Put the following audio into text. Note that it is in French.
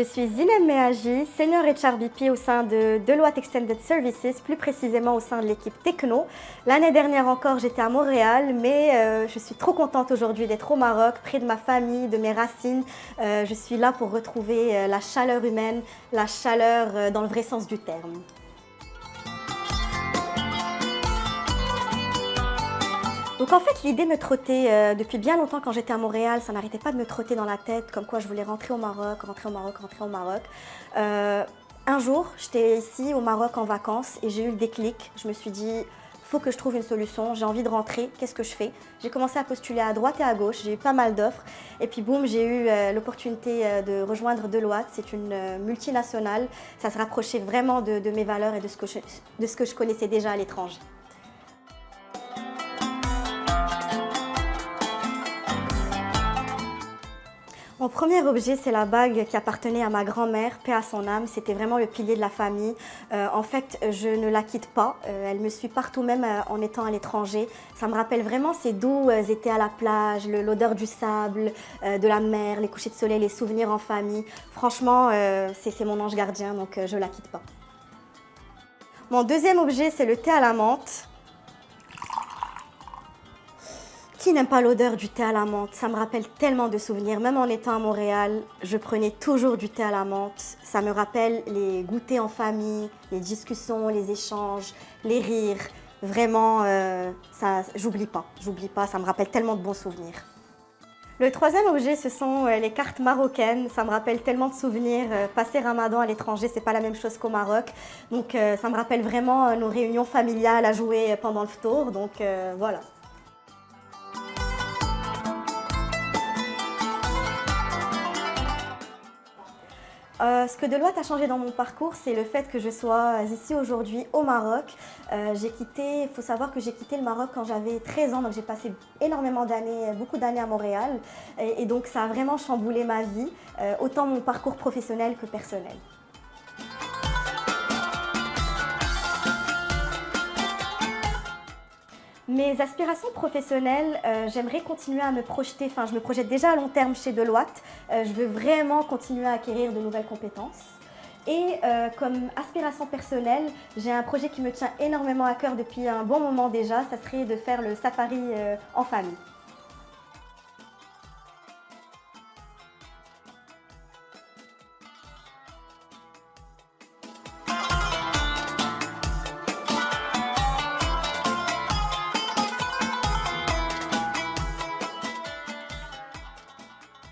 Je suis Zinem Mehaji, Senior HRBP au sein de Deloitte Extended Services, plus précisément au sein de l'équipe Techno. L'année dernière encore, j'étais à Montréal, mais je suis trop contente aujourd'hui d'être au Maroc, près de ma famille, de mes racines. Je suis là pour retrouver la chaleur humaine, la chaleur dans le vrai sens du terme. Donc en fait, l'idée me trottait depuis bien longtemps quand j'étais à Montréal, ça n'arrêtait pas de me trotter dans la tête, comme quoi je voulais rentrer au Maroc, rentrer au Maroc, rentrer au Maroc. Un jour, j'étais ici au Maroc en vacances et j'ai eu le déclic. Je me suis dit, faut que je trouve une solution, j'ai envie de rentrer, qu'est-ce que je fais? J'ai commencé à postuler à droite et à gauche, j'ai eu pas mal d'offres et puis boum, j'ai eu l'opportunité de rejoindre Deloitte. C'est une multinationale, ça se rapprochait vraiment de mes valeurs et de ce que je connaissais déjà à l'étranger. Mon premier objet, c'est la bague qui appartenait à ma grand-mère, paix à son âme. C'était vraiment le pilier de la famille. En fait, je ne la quitte pas. Elle me suit partout, même en étant à l'étranger. Ça me rappelle vraiment ces doux étés à la plage, l'odeur du sable, de la mer, les couchers de soleil, les souvenirs en famille. Franchement, c'est mon ange gardien, donc je ne la quitte pas. Mon deuxième objet, c'est le thé à la menthe. Qui n'aime pas l'odeur du thé à la menthe? Ça me rappelle tellement de souvenirs. Même en étant à Montréal, je prenais toujours du thé à la menthe. Ça me rappelle les goûters en famille, les discussions, les échanges, les rires. Vraiment, j'oublie pas, ça me rappelle tellement de bons souvenirs. Le troisième objet, ce sont les cartes marocaines. Ça me rappelle tellement de souvenirs. Passer Ramadan à l'étranger, c'est pas la même chose qu'au Maroc. Donc ça me rappelle vraiment nos réunions familiales à jouer pendant le ftour. Donc voilà. Ce que Deloitte a changé dans mon parcours, c'est le fait que je sois ici aujourd'hui au Maroc. Il faut savoir que j'ai quitté le Maroc quand j'avais 13 ans, donc j'ai passé énormément d'années, beaucoup d'années à Montréal. Et donc ça a vraiment chamboulé ma vie, autant mon parcours professionnel que personnel. Mes aspirations professionnelles, j'aimerais continuer à me projeter, je me projette déjà à long terme chez Deloitte. Je veux vraiment continuer à acquérir de nouvelles compétences. Et comme aspiration personnelle, j'ai un projet qui me tient énormément à cœur depuis un bon moment déjà, ça serait de faire le safari en famille.